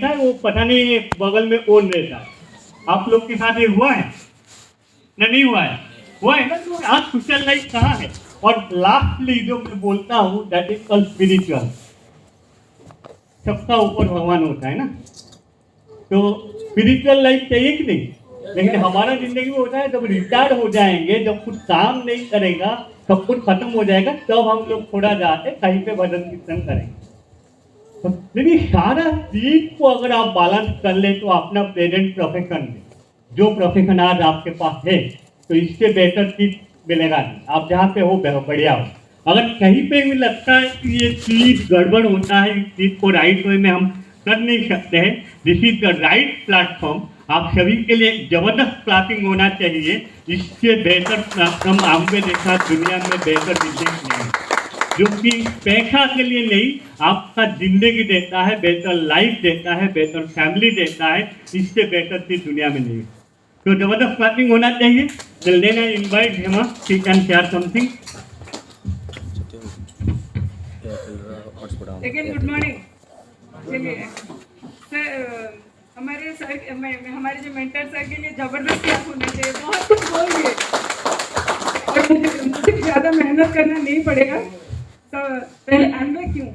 रहता है, वो पता नहीं बगल में ओन रहता है। आप लोग के साथ ये हुआ है ना? नहीं हुआ है? हुआ है ना? तो आज सोशल लाइफ कहाँ है? और लास्टली जो मैं बोलता हूँ दैट इज कॉल्ड स्पिरिचुअल। सबका ऊपर भगवान होता है ना, तो स्पिरिचुअल लाइफ चाहिए कि नहीं? लेकिन हमारा जिंदगी में होता है जब रिटायर्ड हो जाएंगे, जब कुछ काम नहीं करेगा, सब कुछ खत्म हो जाएगा, तब हम लोग थोड़ा जाके कहीं पे भजन कीर्तन करेंगे। तो लेकिन सारा चीज को अगर आप बैलेंस कर ले तो अपना प्रेजेंट प्रोफेशन में जो प्रोफेशन आज आपके पास है, तो इससे बेटर चीज मिलेगा नहीं। आप जहाँ पे हो बढ़िया हो। अगर कहीं पे भी लगता है कि ये चीज गड़बड़ होता है, इस चीज को राइट वे में हम कर नहीं सकते हैं, this is the right platform. आप सभी के लिए जबरदस्त प्लाटिंग होना चाहिए। इससे बेहतर प्लेटफॉर्म आपके देखा दुनिया में बेहतर बिजनेस नहीं, जो कि पैसा के लिए नहीं, आपका जिंदगी देता है, बेहतर लाइफ देता है, बेहतर फैमिली देता है। इससे बेहतर चीज दुनिया में नहीं। तो जबरदस्त प्लाटिंग होना चाहिए। चल देना invite Hema, she can share something. Again good morning. चलिए सर, हमारे सर हमारे जो मेंटर सर के लिए जबरदस्त आप होना चाहिए, बहुत कुछ बोलिए और मुझे ज़्यादा मेहनत करना नहीं पड़ेगा। तो पहले एमवे क्यों,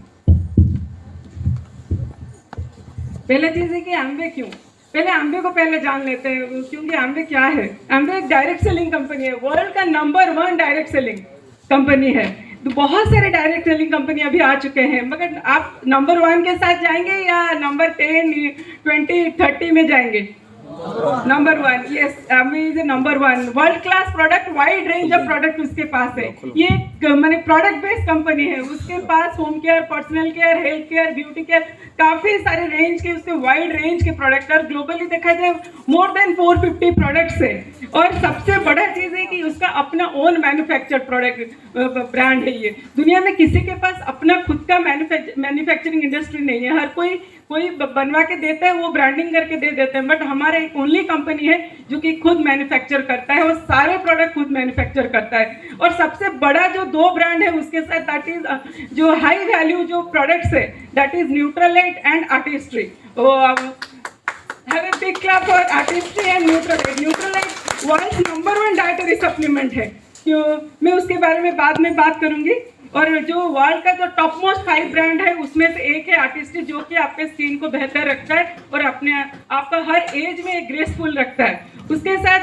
पहले चीज़ है कि एमवे क्यों, पहले एमवे को पहले जान लेते हैं, क्योंकि एमवे क्या है। एमवे एक डायरेक्ट सेलिंग कंपनी है, वर्ल्ड का नंबर 1 डायरेक्ट सेलिंग कंपनी है। तो बहुत सारे डायरेक्ट सेलिंग कंपनी अभी आ चुके हैं, मगर आप नंबर 1 के साथ जाएंगे या नंबर 10, 20, 30 में जाएंगे? Number 1, yes, Amway is number 1। World class product, wide range of product उसके पास है। ये माने प्रोडक्ट बेस्ड कंपनी है, उसके पास home care, personal care, health care, beauty care, काफ़ी सारे रेंज के, उसके वाइड रेंज के प्रोडक्ट, और ग्लोबली देखा जाए मोर देन 450 प्रोडक्ट्स है। और सबसे बड़ा चीज़ है कि उसका अपना ओन मैन्युफैक्चर्ड प्रोडक्ट ब्रांड है। ये दुनिया में किसी के पास अपना खुद का मैन्युफैक्चरिंग इंडस्ट्री नहीं है। हर कोई बनवा के देता है, वो ब्रांडिंग करके दे देते हैं, बट हमारा एक ओनली कंपनी है जो कि खुद मैन्युफैक्चर करता है और सारे प्रोडक्ट खुद मैन्युफैक्चर करता है। और सबसे बड़ा जो 2 ब्रांड है उसके साथ, दैट इज जो हाई वैल्यू जो प्रोडक्ट्स है, that is Nutrilite and Artistry. Have a big clap for Artistry and Nutrilite. Nutrilite world number 1 dietary supplement है, क्यों मैं उसके बारे में बाद में बात करूंगी। और जो वर्ल्ड का जो टॉप मोस्ट 5 ब्रांड है उसमें से एक है आर्टिस्ट्री, जो कि आपके स्किन को बेहतर रखता है और अपने आपका हर एज में ग्रेसफुल रखता है। उसके साथ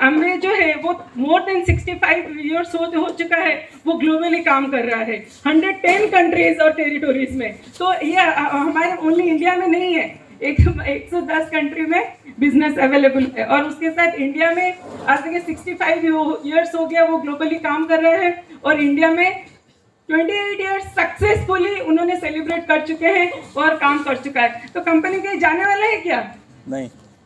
एमवे जो है वो मोर देन 65 ईयर्स हो चुका है, वो ग्लोबली काम कर रहा है 110 कंट्रीज और टेरिटोरीज में। तो ये हमारे ओनली इंडिया में नहीं है, 110 कंट्री में बिजनेस अवेलेबल है। और उसके साथ इंडिया में आज तक 65 ईयर्स हो गया, वो ग्लोबली काम कर रहे हैं। और इंडिया में 28 ईयर्स सक्सेसफुली उन्होंने सेलिब्रेट कर चुके हैं और काम कर चुका है। तो कंपनी कहीं जाने वाला है क्या?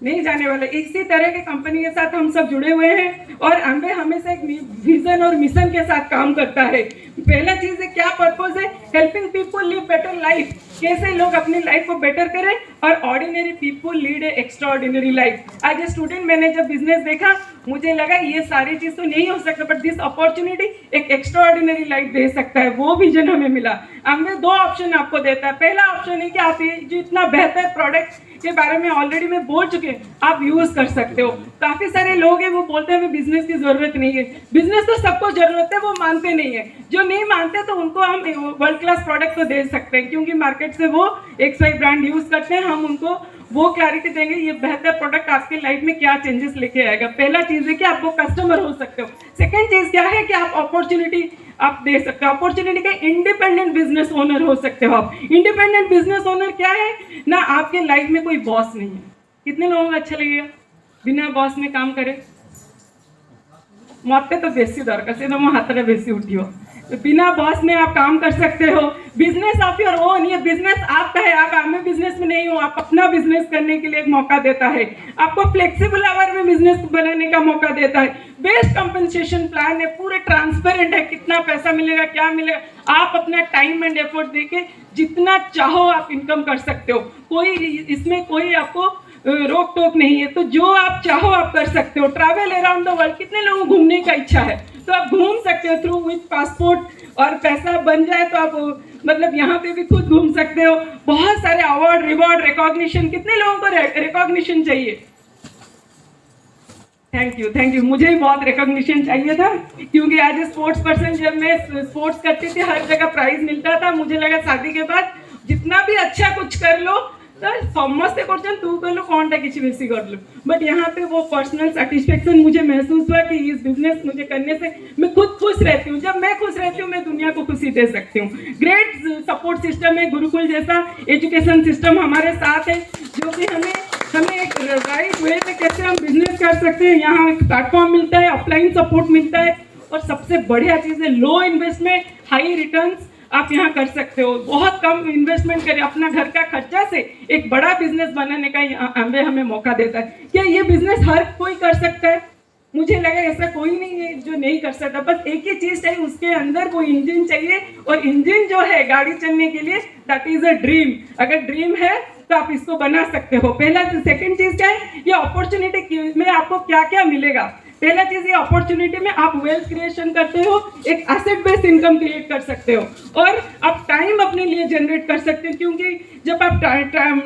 नहीं जाने वाला। इसी तरह के कंपनी के साथ हम सब जुड़े हुए हैं और एमवे हमेशा एक विजन और मिशन के साथ काम करता है। पहला चीज़ है, क्या पर्पस है? Helping people live better life. कैसे लोग अपनी लाइफ को बेटर करें और ordinary people lead a extraordinary life. As a student मैंने जब बिजनेस देखा, मुझे लगा ये सारी चीज़ तो नहीं हो सकता, बट दिस अपॉर्चुनिटी एक एक्स्ट्रा ऑर्डिनरी लाइफ दे सकता है। वो विजन हमें मिला। एमवे 2 ऑप्शन आपको देता है। पहला ऑप्शन है कि आप ये जो इतना बेहतर प्रोडक्ट के बारे में ऑलरेडी मैं बोल चुके हैं, आप यूज़ कर सकते हो। काफ़ी सारे लोग हैं वो बोलते हैं हमें बिजनेस की ज़रूरत नहीं है। बिजनेस तो सबको ज़रूरत है, वो मानते नहीं है। जो नहीं मानते तो उनको हम वर्ल्ड क्लास प्रोडक्ट तो दे सकते हैं, क्योंकि मार्केट से वो XY ब्रांड यूज़ करते हैं। हम उनको वो क्लैरिटी देंगे ये बेहतर प्रोडक्ट आपके लाइफ में क्या चेंजेस लेके आएगा। पहला चीज़ है कि आप वो कस्टमर हो सकते हो। सेकेंड चीज़ क्या है कि आप अपॉर्चुनिटी आप दे सकते हो। अपॉर्चुनिटी का इंडिपेंडेंट बिजनेस ओनर हो सकते हो आप। इंडिपेंडेंट बिजनेस ओनर क्या है ना, आपके लाइफ में कोई बॉस नहीं है। कितने लोगों को अच्छा लगेगा बिना बॉस में काम करे? मत तो बेसी दरकार से मो हाथ बेसी उठियो। तो बिना बॉस में आप काम कर सकते हो। बिजनेस ऑफ योर ओन, ये बिजनेस आपका है। आप मैं बिजनेस में नहीं हो, आप अपना बिजनेस करने के लिए एक मौका देता है। आपको फ्लेक्सिबल आवर में बिजनेस बनाने का मौका देता है। बेस्ट कंपनसेशन प्लान है, पूरे ट्रांसपेरेंट है, कितना पैसा मिलेगा, क्या मिलेगा। आप अपना टाइम एंड एफर्ट देके जितना चाहो आप इनकम कर सकते हो। कोई इसमें कोई आपको रोक टोक नहीं है। तो जो आप चाहो आप कर सकते हो। ट्रैवल अराउंड द वर्ल्ड, कितने लोगों को घूमने का इच्छा है? तो आप घूम सकते हो थ्रू विथ पासपोर्ट, और पैसा बन जाए तो आप मतलब यहाँ पे भी खुद घूम सकते हो। बहुत सारे अवार्ड, रिवॉर्ड, रिकॉग्निशन, कितने लोगों को रिकॉग्निशन चाहिए? थैंक यू, मुझे भी बहुत रिकॉग्निशन चाहिए था, क्योंकि एज ए स्पोर्ट्स पर्सन जब मैं स्पोर्ट्स करती थी हर जगह प्राइज मिलता था। मुझे लगा शादी के बाद जितना भी अच्छा कुछ कर लो तो समझते क्वेश्चन तू कर लो, कौन टा किसी बेसी कर लो, बट यहाँ पे वो पर्सनल सेटिस्फेक्शन मुझे महसूस हुआ कि इस बिजनेस मुझे करने से मैं खुद खुश रहती हूँ। जब मैं खुश रहती हूँ मैं दुनिया को खुशी दे सकती हूँ। ग्रेट सपोर्ट सिस्टम है, गुरुकुल जैसा एजुकेशन सिस्टम हमारे साथ है, जो कि हमें एक राइट वे में कैसे हम बिजनेस कर सकते हैं, यहाँ एक प्लेटफॉर्म मिलता है, ऑफलाइन सपोर्ट मिलता है, और सबसे बढ़िया चीज़ है लो इन्वेस्टमेंट हाई रिटर्न्स आप यहाँ कर सकते हो। बहुत कम इन्वेस्टमेंट करें, अपना घर का खर्चा से एक बड़ा बिजनेस बनाने का एमवे हमें मौका देता है। क्या ये बिजनेस हर कोई कर सकता है? मुझे लगा ऐसा कोई नहीं है जो नहीं कर सकता, बस एक ही चीज़ चाहिए, उसके अंदर वो इंजन चाहिए, और इंजन जो है गाड़ी चलने के लिए दैट इज अ ड्रीम। अगर ड्रीम है तो आप इसको बना सकते हो। पहला सेकंड चीज़ क्या है, ये अपॉर्चुनिटी में आपको क्या क्या मिलेगा। पहला चीज ये अपॉर्चुनिटी में आप वेल्थ क्रिएशन करते हो, एक एसेट बेस्ड इनकम क्रिएट कर सकते हो, और आप टाइम अपने लिए जनरेट कर सकते हो, क्योंकि जब आप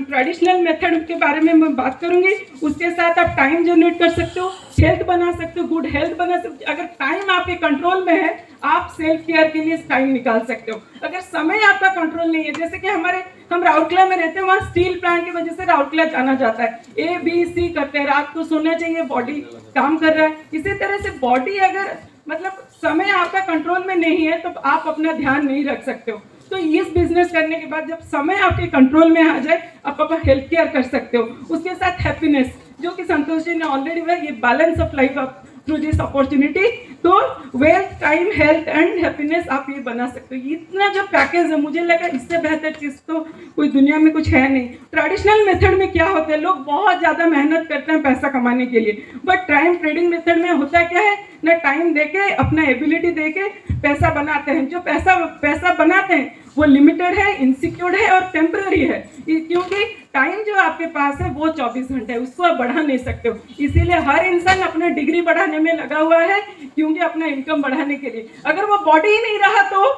ट्रेडिशनल मेथड के बारे में मैं बात करूंगी, उसके साथ आप टाइम जनरेट कर सकते हो, हेल्थ बना सकते हो, गुड हेल्थ बना सकते हो। अगर टाइम आपके कंट्रोल में है आप सेल्फ केयर के लिए टाइम निकाल सकते हो। अगर समय आपका कंट्रोल नहीं है, जैसे कि हम राउरकेला में रहते हैं, वहाँ स्टील प्लांट की वजह से राउरकेला जाना जाता है, ABC करते हैं, रात को सोना चाहिए, बॉडी काम कर रहा है। इसी तरह से बॉडी अगर मतलब समय आपका कंट्रोल में नहीं है तो आप अपना ध्यान नहीं रख सकते हो। तो इस बिजनेस करने के बाद जब समय आपके कंट्रोल में आ जाए आप अपना हेल्थ केयर कर सकते हो, उसके साथ हैप्पीनेस, जो कि संतोष जी ने ऑलरेडी हुआ, ये बैलेंस ऑफ लाइफ आप थ्रू दिस अपॉर्चुनिटी, तो wealth, time, health and happiness आप ये बना सकते हो। इतना जो पैकेज है, मुझे लगा इससे बेहतर चीज़ तो कोई दुनिया में कुछ है नहीं। ट्रेडिशनल मेथड में क्या होता है, लोग बहुत ज़्यादा मेहनत करते हैं पैसा कमाने के लिए, बट टाइम ट्रेडिंग मेथड में होता क्या है ना, टाइम देके अपना एबिलिटी देके पैसा बनाते हैं। जो पैसा बनाते हैं वो लिमिटेड है, इनसिक्योर है और टेम्पररी है, क्योंकि टाइम जो आपके पास है वो 24 घंटे है, उसको आप बढ़ा नहीं सकते हो। इसीलिए हर इंसान अपना डिग्री बढ़ाने में लगा हुआ है, क्योंकि अपना इनकम बढ़ाने के लिए। अगर वो बॉडी ही नहीं रहा तो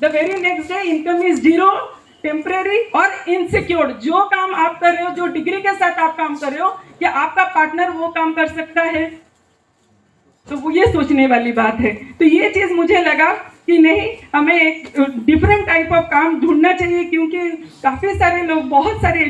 the very next day income is zero, temporary और इनसिक्योर। जो काम आप कर रहे हो, जो डिग्री के साथ आप काम कर रहे हो, क्या आपका पार्टनर वो काम कर सकता है? तो वो ये सोचने वाली बात है। तो ये चीज़ मुझे लगा कि नहीं, हमें एक डिफरेंट टाइप ऑफ काम ढूंढना चाहिए, क्योंकि काफ़ी सारे लोग बहुत सारे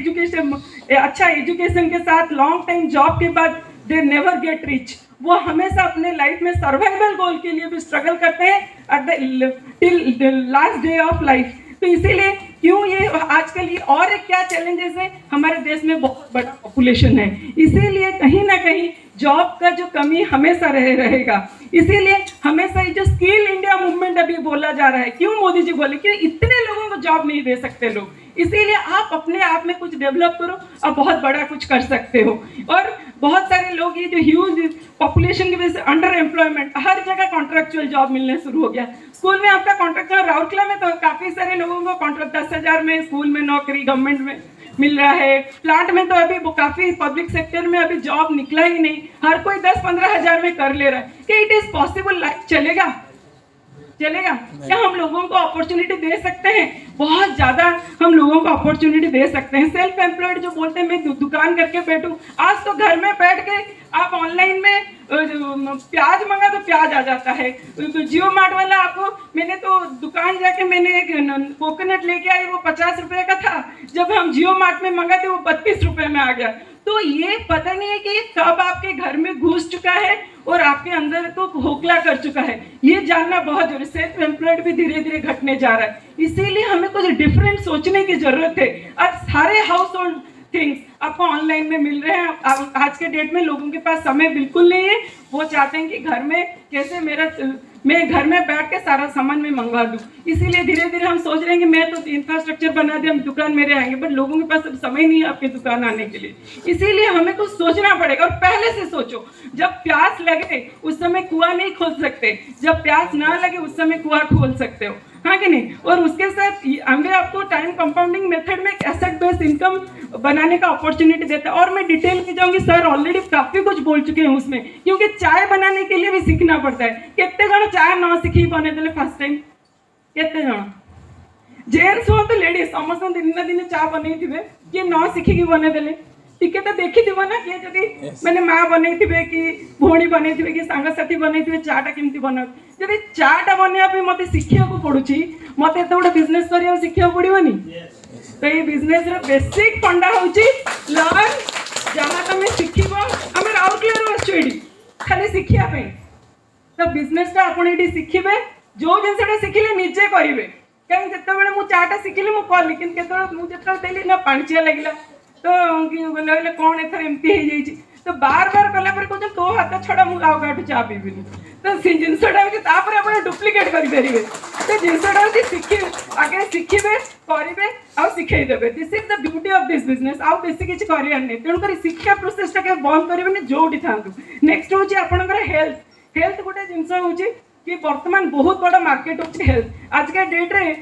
अच्छा एजुकेशन के साथ लॉन्ग टाइम जॉब के बाद दे नेवर गेट रिच। वो हमेशा अपने लाइफ में सर्वाइवल गोल के लिए भी स्ट्रगल करते हैं at till last day of life. तो इसीलिए क्यों ये आजकल ये और एक क्या चैलेंजेस है, हमारे देश में बहुत बड़ा पॉपुलेशन है, इसीलिए कहीं ना कहीं जॉब का जो कमी हमेशा रहेगा। इसीलिए हमेशा ये जो स्किल इंडिया मूवमेंट अभी बोला जा रहा है, क्यों मोदी जी बोले कि इतने लोगों को जॉब नहीं दे सकते लोग, इसीलिए आप अपने आप में कुछ डेवलप करो, आप बहुत बड़ा कुछ कर सकते हो। और बहुत सारे लोग ये जो ह्यूज पॉपुलेशन की वजह से अंडर एम्प्लॉयमेंट, हर जगह कॉन्ट्रैक्चुअल जॉब मिलने शुरू हो गया। स्कूल में आपका कॉन्ट्रैक्चुअल, राउरकेला में तो काफ़ी सारे लोगों को कॉन्ट्रैक्ट 10,000 में स्कूल में नौकरी गवर्नमेंट में मिल रहा है। प्लांट में तो अभी काफ़ी पब्लिक सेक्टर में अभी जॉब निकला ही नहीं, हर कोई 10-15 हज़ार में कर ले रहा है। क्या इट इज़ पॉसिबल? चलेगा क्या हम लोगों को अपॉर्चुनिटी दे सकते हैं? बहुत ज़्यादा हम लोगों को अपॉर्चुनिटी दे सकते हैं। सेल्फ एम्प्लॉयड जो बोलते हैं मैं दुकान करके बैठूं, आज तो घर में बैठ के आप ऑनलाइन में प्याज मंगा तो प्याज आ जाता है। तो जियो मार्ट वाला आपको, मैंने तो दुकान जाके मैंने एक कोकोनट लेके आई, वो 50 रुपये का था, जब हम जियो मार्ट में मंगाते वो 32 रुपये में आ गया। तो ये पता नहीं है कि ये कब आपके घर में घुस चुका है और आपके अंदर को खोखला कर चुका है, ये जानना बहुत जरूरी। सेल्फ एम्प्लॉयड भी धीरे धीरे घटने जा रहा है, इसीलिए हमें कुछ डिफरेंट सोचने की जरूरत है। आज सारे हाउस होल्ड थिंग्स आपको ऑनलाइन में मिल रहे हैं। आज के डेट में लोगों के पास समय बिल्कुल नहीं है, वो चाहते हैं कि घर में कैसे मैं घर में बैठ के सारा सामान में मंगवा दूं। इसीलिए धीरे धीरे हम सोच रहे हैं कि मैं तो इंफ्रास्ट्रक्चर बना दिया, हम दुकान मेरे आएंगे, बट लोगों के पास अब समय नहीं है आपकी दुकान आने के लिए। इसीलिए हमें कुछ सोचना पड़ेगा, और पहले से सोचो। जब प्यास लगे उस समय कुआं नहीं खोल सकते, जब प्यास ना लगे उस समय कुआं खोल सकते हो, हाँ कि नहीं? और उसके साथ हमें आपको टाइम कंपाउंडिंग मेथड में एक एसेट बेस्ड इनकम बनाने का अपॉर्चुनिटी देता है। और मैं डिटेल में जाऊंगी, सर ऑलरेडी काफ़ी कुछ बोल चुके हैं उसमें, क्योंकि चाय बनाने के लिए भी सीखना पड़ता है। कितने जन चाय न सीखी बने देले फर्स्ट टाइम, केते जन जेन्ट्स हो तो लेडीज समस्त दिन ना दिन चा बनै थिबे कि न सीखिकी बनै देले टिके तो देखी थी ना कि जदि मैंने माँ बनै थिबे कि भौणी बनै थिबे कि सांगसाथी बनै थिबे चाटा केमती बना जदि चाटा बनैया पे मते शिखिया को पड़ुची मते तो गोटे बिजनेस करिया शिखिया पड़िबनी। तो ये बिजनेस रे बेसिक फंडा होची लर्न, जहाँ तुम शिखिबो आमे राउरकेला आछो एडी खाली शिखिया पे। तो बिजनेस टा आपण एडी शिखिबे, जो जिनसटा शिखिले निजे करिवे। कहीं जितेबाला मुझे चाटा शिखिली मुझे कली कि मुझे देली ना पाणचिया लगे तो लगे कौन एथर एमती हो जाइए तो बार बार कला कहते तो हाथ छड़ा मुझे आउ काठू चा पीबिनी। तो से जिनसटा आप डुप्लिकेट करेंगे। तो जिनसटा शिखि आगे शिखे करेंगे आ शिखेदेवे। This is the beauty of this business. आउ बेसी किसी कर तेणुक शिक्षा प्रोसेसटा के बंद करेंगे जोटी था। नेक्स्ट हूँ आपंकर हेल्थ। हेल्थ गोटे जिनस हूँ कि वर्तमान बहुत बड़ा मार्केट होची हेल्थ। आज का डेट रे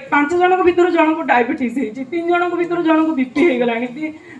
5 जन भर जन को डायबिटीज है, 3 जन भर जन को बीपी हो गला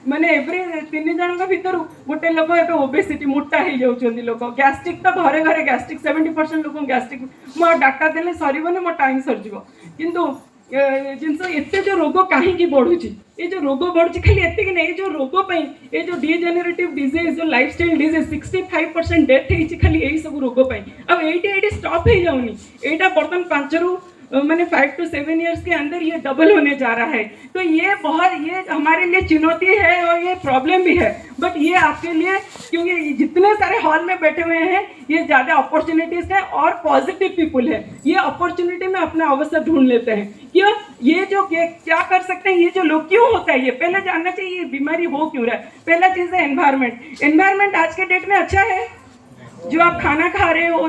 माने एवरी 3 जन भर गोटे लोक ए ओबेसिटी मोटा हो जाउछन लोक। गैस्ट्रिक तो घरे घरे गैस्ट्रिक 70% लोक गैस्ट्रिक मो डाटा देले सरीबनी मो टाइम सरजिवो। किंतु जिनस एते जो रोग कहीं बढ़ुची ये जो रोग बढ़ुची खाली एति नहीं जो रोग ये जो डिजेनेरेटिव डिजीज जो लाइफस्टाइल डिजीज 65% डेथ होती खाली यही सब रोग अब ये स्टॉप हो जाऊनी। यहाँ बर्तमान 5 रू मैंने 5 to 7 ईयर्स के अंदर ये डबल होने जा रहा है। तो ये बहुत ये हमारे लिए चुनौती है और ये प्रॉब्लम भी है। बट ये आपके लिए क्योंकि जितने सारे हॉल में बैठे हुए हैं ये ज़्यादा अपॉर्चुनिटीज़ है और पॉजिटिव पीपुल है। ये अपॉर्चुनिटी में अपना अवसर ढूंढ लेते हैं कि ये जो क्या कर सकते हैं, ये जो लोग क्यों होता है, ये पहले जानना चाहिए ये बीमारी हो क्यों रहा है। पहला चीज़ है एनवायरनमेंट। एनवायरनमेंट आज के डेट में अच्छा है। जो आप खाना खा रहे हो,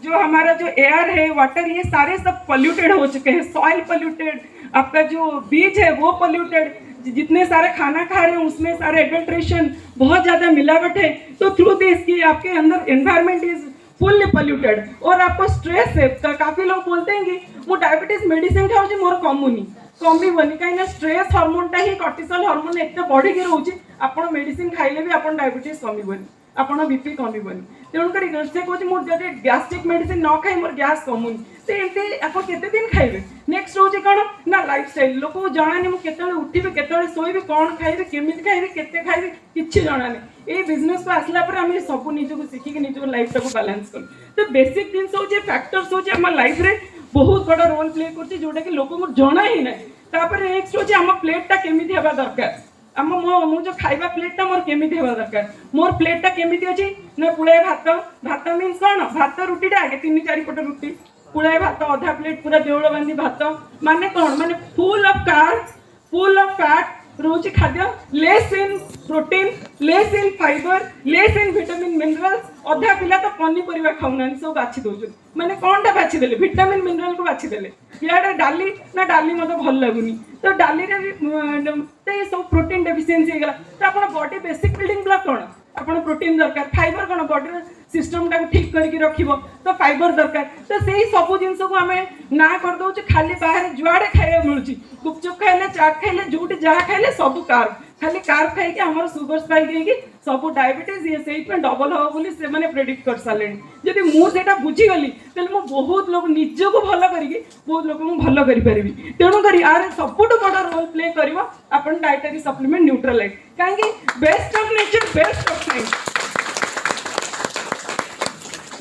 जो हमारा जो एयर है, वाटर, ये सारे सब पोल्यूटेड हो चुके हैं। सॉइल पोल्यूटेड, आपका जो बीज है वो पोल्यूटेड, जितने सारे खाना खा रहे हैं उसमें सारे एडल्ट्रेशन, बहुत ज़्यादा मिलावट है। तो थ्रू दिस कि आपके अंदर एनवायरनमेंट इज फुल्ली पोल्यूटेड और आपको स्ट्रेस है। तो काफ़ी लोग बोलते हैं कि मु डायबिटीज मेडिसिन खाऊँ मोर कमुनी कमिबनी कहीं स्ट्रेस हार्मोनटा ही कॉर्टिसोल हार्मोन एत बढ़ी रोचे आप मेडिसिन खाइले भी आप डायबिटीज कमिबनी, आप बीपी कमिबनी। तेणुक से कहूँ मुझे गैस्ट्रिक मेडिसिन न खाई मोर गैस कमुनी। तो एमती आप केते दिन खाइबे। नेक्स्ट हूँ कौन ना लाइफस्टाइल। लोक जनानी मुझे उठिबे केतବେଳେ शोइबे कौन खाइबे केमिति खाइबे केते खाइबे किछि जनानी। ये बिजनेस को आसला पर आम सब निजक शिखिक निज लाइफ टाक बालांस कर। तो बेसिक जिन हूँ फैक्टर्स हूँ आम लाइफ रे बहुत बड़ा रोल प्ले कर जोटा कि लोक जना ही ना। तापर नेक्स्ट हूँ आम प्लेटा केमिति हेबा दरकार। आम मो जो खाइबा प्लेटा मोर केमिति हेबा दरकार। मोर प्लेटा केमिति अछि ना पुଳାଏ भात। भात मीन्स कौन भात रुटीटा आगे 3-4 पट रुटी पुଳାଏ भात अधा प्लेट पूरा देउल बांधी भात माने कौन माने full of carb, full of fat रोचे खाद्य, less in protein, less in fibre, less in vitamin minerals. अधा पिला तो पनीपरिया खाऊना सब बाछि दौर माने कौनटा बाछि देले विटामिन मिनरल को बाछि देले। इे डाली ना डाली मत भल लगुनि तो डाली तो ये सब प्रोटीन डेफिशिएंसी होगा। तो आप बॉडी बेसिक बिल्डिंग ब्लॉक कौन आप प्रोटीन दरकार, फाइबर कौन बॉडी सिस्टम टाक ठीक करके रखिबो तो फाइबर दरकार। तो से सब जिन को आम ना करदे खाली बाहर जुआड़े खाया मिलूँ गुपचुप खाइले चाट खाइले जोटी जहाँ खाइले सब कार्ब खाली कार्ब खाई आम सुगर स्पाइक होगी सब डायबिटीज ये से डबल हम बोली से मैंने प्रेडिक्ट कर सारे। जब मुझे बुझीगली तो मुझे बहुत लोग निजक भल करी बहुत लोग भल करी। तेणुक यार सबुठ बड़ रोल प्ले कर डाइटरी सप्लीमेंट न्यूट्रालाइट कहीं best of nature best of science.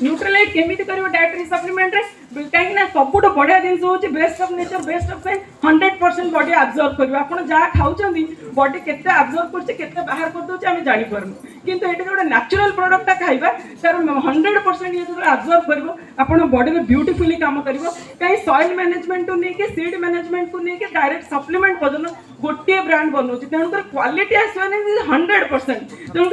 Nutrilite केमिति करिवो डाइटरी सप्लीमेंट रे कहीं ना सबुठ बढ़िया जिन हूँ best of nature best of science 100% body absorb कर। आप जहाँ खाऊँ बॉडी केते एब्जॉर्ब करते बाहर कर दे आम जापरनु किंतु ये गोटे नेचुरल प्रोडक्टा खाइबा तार 100% ये जो एब्जॉर्ब कर आप बॉडी में ब्यूटीफुली काम कर। कहीं सॉइल मैनेजमेंट को लेकिन सीड मैनेजमेंट को लेकिन डायरेक्ट सप्लीमेंट पर्यटन गोटे ब्रांड बनाऊँ तेणुक क्वालिटी आसवा 100%। तेणुक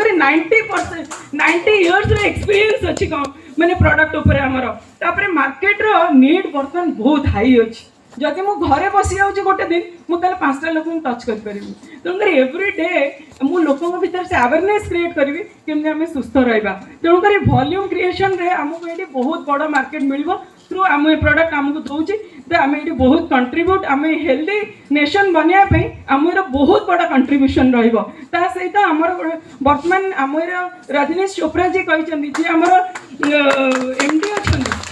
90 इयर्स एक्सपीरियंस अच्छी कौन मैंने प्रोडक्ट उपर आमर मार्केट रो नीड बर्तमान बहुत हाई अच्छी। जदि मु घरे बसी जाऊँ गोटे दिन मुझे 5टा लोक टच करी। तेणुक एव्री डे मु लोकों भीतर से अवेयरनेस क्रिएट करी केमती आम सुस्थ रहा। तेणुक वॉल्यूम क्रिएशन रे आमको ये बहुत बड़ मार्केट मिल थ्रू आम प्रोडक्ट आमको दूसरी तो आम ये बहुत कंट्रीब्यूट आम हेल्दी नेशन बनवाई आमर बहुत बड़ा कंट्रीब्यूशन रही आमर बर्तमान आमर रजनीश चोपड़ा जी कहते जी आमर एमडी अच्छा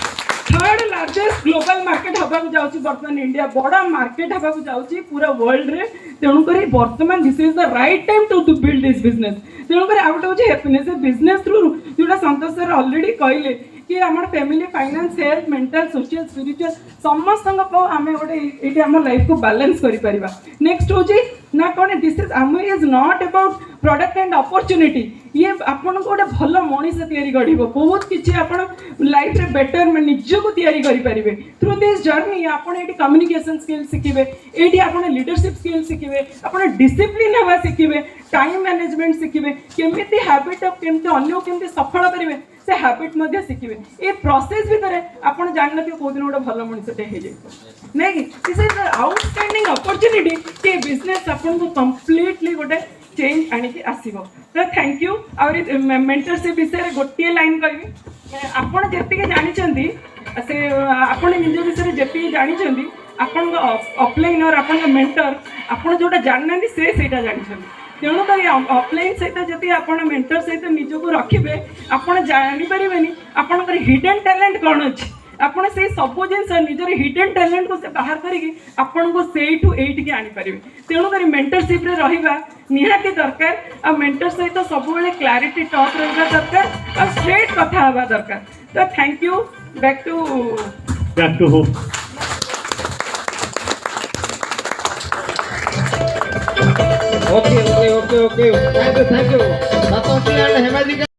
थर्ड लार्जेस्ट ग्लोबल मार्केट हवा जाऊँगी बर्तमान इंडिया बड़ा मार्केट हवा जाऊँगी पूरा वर्ल्ड रे तेणुक बर्तमान this is the right time to build this business तेणुक आ गोटे हूँ हैप्पीनेस बिजनेस थ्रू जोटा संतोष सर ऑलरेडी कहले कि आम family finance health mental social spiritual समस्त आम गोटे ये आम लाइफ को बैलेंस कर नेक्स्ट हूँ ना कौन दिस इज आम is not about product and opportunity ये आपन को गोटे भल मनीष तैयारी गढ़ बहुत किसी आप लाइफ रे बेटर निजको तैयारी करेंगे थ्रू दिस जर्नी आपड़ ये कम्युनिकेशन स्किल शिखे ये आप लीडरशिप स्किल शिखे आप डिसिप्लिन हवा शिखे टाइम मैनेजमेंट शिखे केमी हैबिट केमती अन्य सफल करेंगे से हैबिट शिखे ये प्रोसेस भितर आप जान कौ दिन गोटे भल मनीषटे नहीं कि दिस इज आउटस्टैंडिंग अपॉर्चुनिटी कि बिजनेस आपको कंप्लीटली गोटे चेंज आणिकी आसो तो थैंक यू और मेंटरशिप विषय गोटे लाइन कहि आपण जेतिके जानिछंती से आपण निज विषय जी जानिछंती आपण ऑफलाइन और आपण मेंटर आपण जोटा जानना से सेटा जानिछंती तेणुक ऑफलाइन सहित जब आप मेंटर सहित निजक रखिए आपड़ जानीपारे आपंकर हिडन टैलेंट कौन अच्छी आपड़ से सब जिन निजर हिडन टैलेंट को बाहर करके आपन को सेठू एटिके आनीपारे तेणुक मेंटरशिप रे रहिबा निहाती दरकार आ मेंटर सहित सब क्लारिटी टॉक रहा दरकार और स्ट्रेट कथा हवा दरकार तो thank you back to hope Okay. Thank you. Satoshi and Hemaji.